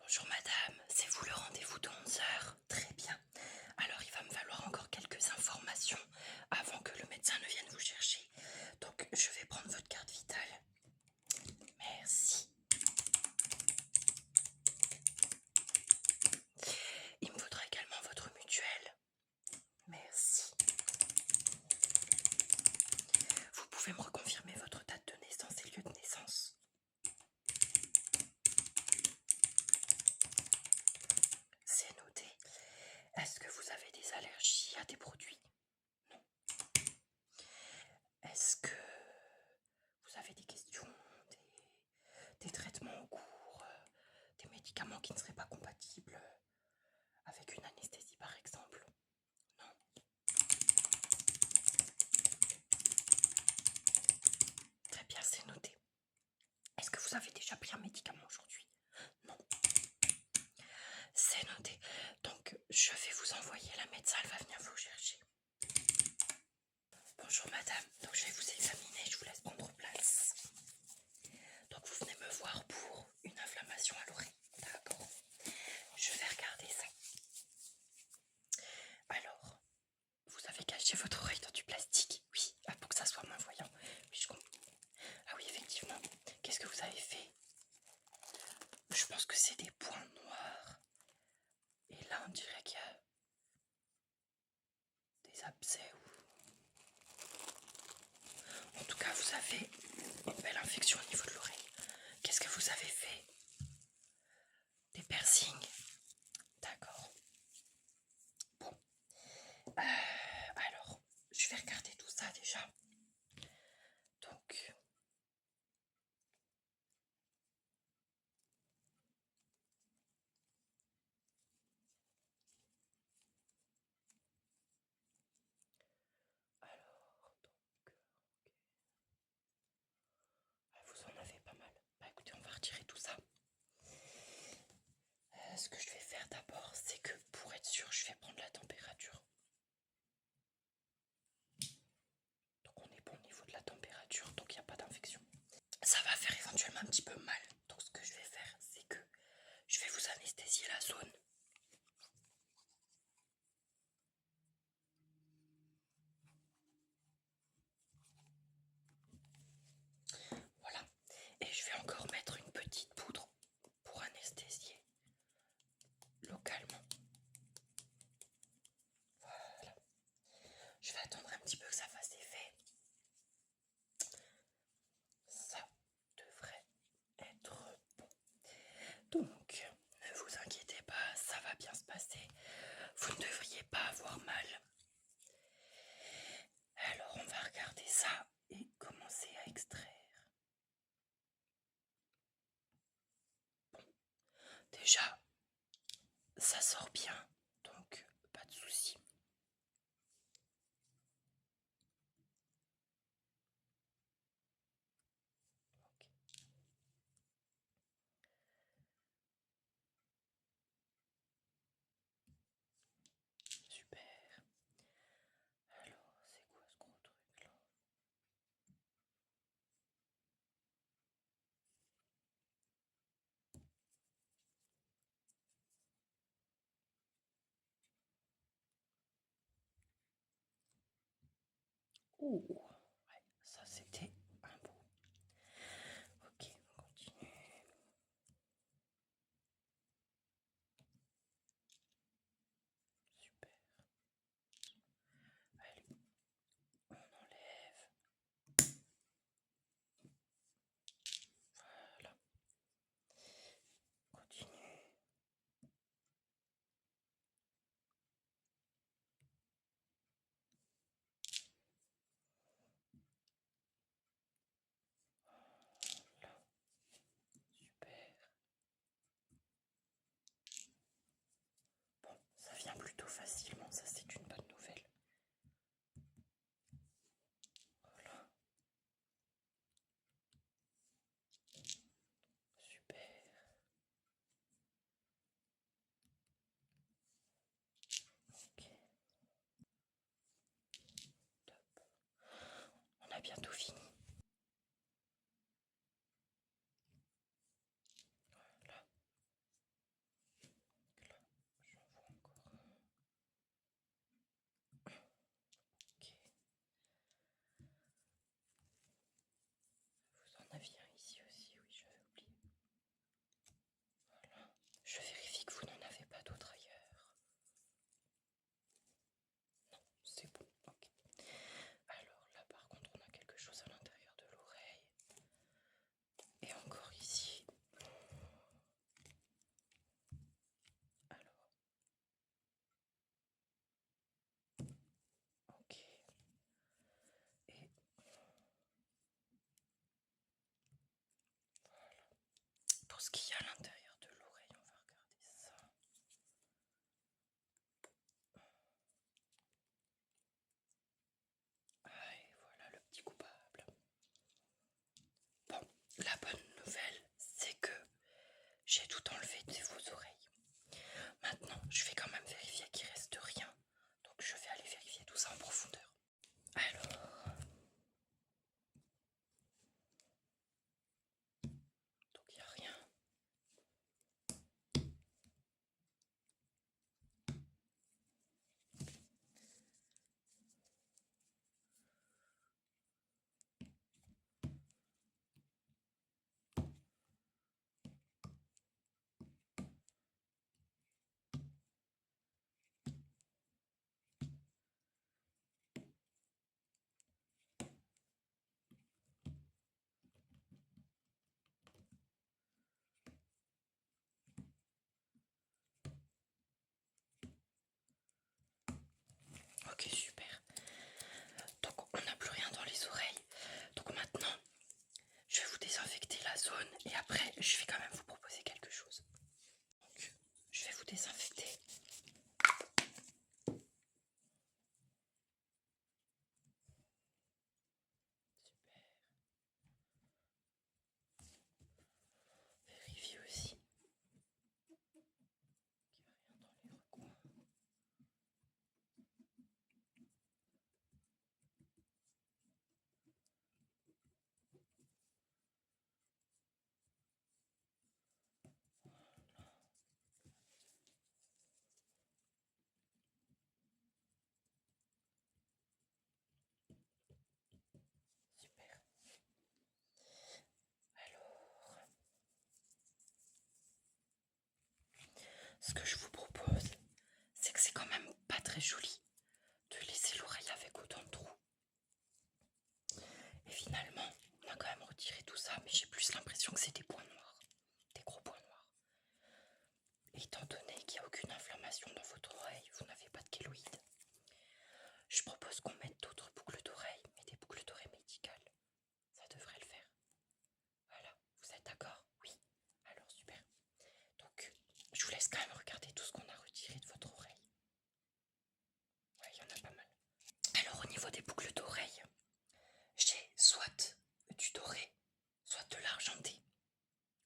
Bonjour madame, c'est vous le rendez-vous de 11 heures. Très bien. Alors il va me falloir encore quelques informations avant que le médecin ne vienne vous chercher. Donc je vais prendre votre carte vitale. Merci. Il me faudra également votre mutuelle. Merci. Vous pouvez me reconfirmer votre date de naissance et lieu de naissance? C'est noté. Est-ce que vous avez des allergies à des produits? Non. Est-ce que vous avez des questions, des traitements en cours, des médicaments qui ne seraient pas compatibles avec une anesthésie par exemple? Non. Très bien, c'est noté. Est-ce que vous avez déjà pris un médicament aujourd'hui? Non. C'est noté. Donc, je vais vous envoyer la médecin, elle va venir vous chercher. Bonjour madame, donc je vais vous examiner, je vous laisse prendre place. Donc vous venez me voir pour une inflammation à l'oreille, d'accord? Je vais regarder ça. Alors, vous avez caché votre oreille dans du plastique? Oui, pour que ça soit moins voyant. Oui, je comprends. Ah oui, effectivement. Qu'est-ce que vous avez fait? Je pense que c'est des points noirs. Et là, on dirait qu'il y a des abcès ou... En tout cas, vous avez une belle infection au niveau de l'oreille. Qu'est-ce que vous avez fait? Des piercings? D'accord. Bon. Alors, je vais regarder tout ça déjà. Donc... Vous en avez pas mal. Bah écoutez, on va retirer tout ça. Ce que je vais faire d'abord, c'est que pour être sûr, je vais prendre la température. Donc on est bon au niveau de la température, donc il n'y a pas d'infection. Ça va faire éventuellement un petit peu mal. Donc ce que je vais faire, c'est que je vais vous anesthésier la zone. Voilà. Et je vais encore mettre une petite poudre pour anesthésier localement. Voilà. Je vais attendre un petit peu que ça fasse effet. Ça devrait être bon. Donc, ne vous inquiétez pas, ça va bien se passer. Vous ne devriez pas avoir mal. Alors, on va regarder ça et commencer à extraire. Bon, déjà, ça sort bien, donc pas de souci. Okay. Super. Alors, c'est quoi ce gros truc là? Ouh, ouais, ça c'était un beau. Ok, on continue. Super. Allez, on enlève. Voilà. Continue. ce qu'il y a à l'intérieur de l'oreille. On va regarder ça. Ah, et voilà le petit coupable. Bon, la bonne nouvelle, c'est que j'ai tout enlevé de vos oreilles. Maintenant, je vais quand même vérifier qu'il reste rien. Donc je vais aller vérifier tout ça en profondeur. Alors, donc il n'y a rien. Ok, super. Donc on n'a plus rien dans les oreilles. Donc maintenant, je vais vous désinfecter la zone et après, je vais quand même vous proposer quelque chose. Donc, je vais vous désinfecter. Super. Vérifiez aussi qu'il n'y a rien dans les recoins. Super. Alors, ce que je vous propose, c'est que c'est quand même pas très joli de laisser l'oreille avec autant de trous. Et finalement, on a quand même retiré tout ça, mais j'ai plus l'impression que c'est des points noirs, des gros points noirs. Et étant donné qu'il n'y a aucune inflammation dans votre oreille, vous n'avez pas de kéloïde. Je propose qu'on mette d'autres boucles d'oreilles, mais des boucles d'oreilles médicales. Ça devrait le faire. Voilà, vous êtes d'accord? Oui. Alors super. Donc, je vous laisse quand même regarder tout ce qu'on a retiré de votre oreille. Ouais, il y en a pas mal. Alors au niveau des boucles d'oreilles, j'ai soit du doré, soit de l'argenté.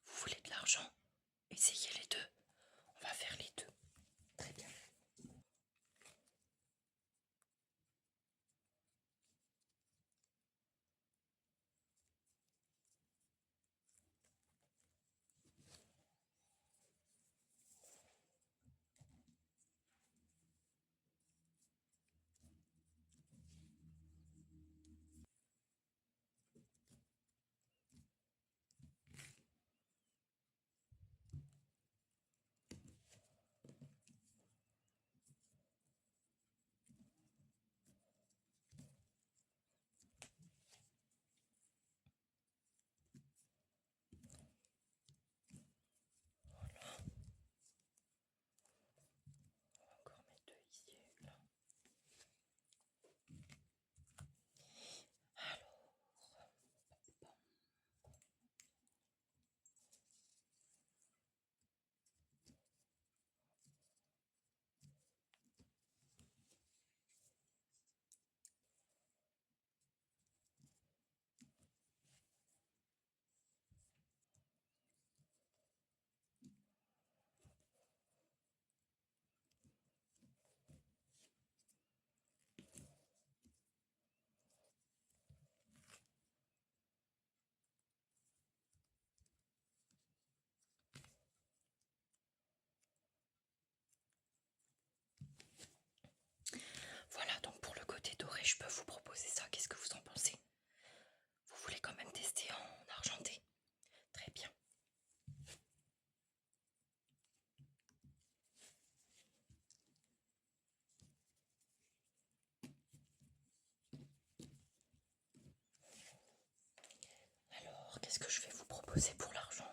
Vous voulez de l'argent? Essayez les deux. On va faire les deux. Très bien. Voilà. On va encore mettre deux ici et là. Alors, voilà, donc pour le côté doré, je peux vous proposer ça. Qu'est-ce que vous en pensez? Vous voulez quand même tester en argenté? Très bien. Alors, qu'est-ce que je vais vous proposer pour l'argent?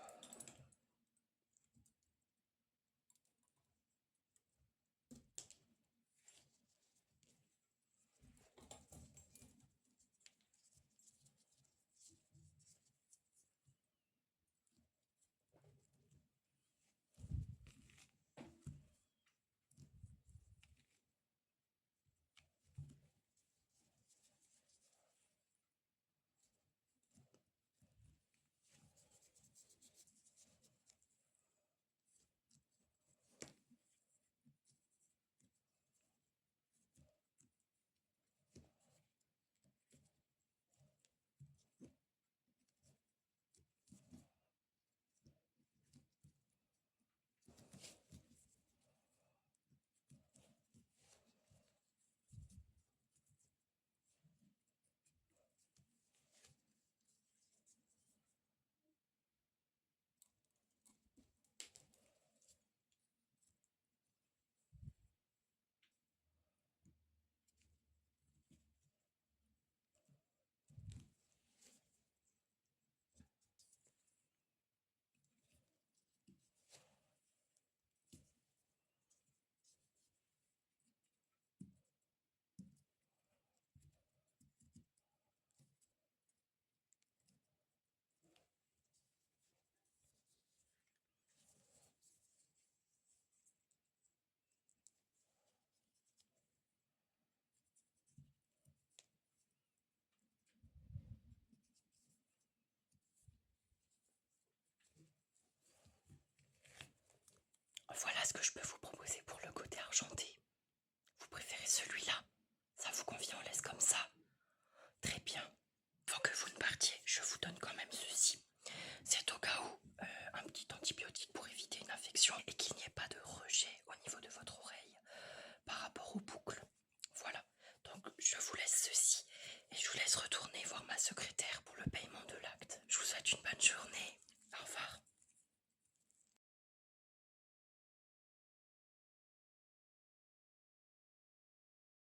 Voilà ce que je peux vous proposer pour le côté argenté. Vous préférez celui-là? Ça vous convient, on laisse comme ça? Très bien. Avant que vous ne partiez, je vous donne quand même ceci. C'est au cas où un petit antibiotique pour éviter une infection et qu'il n'y ait pas de rejet au niveau de votre oreille par rapport aux boucles.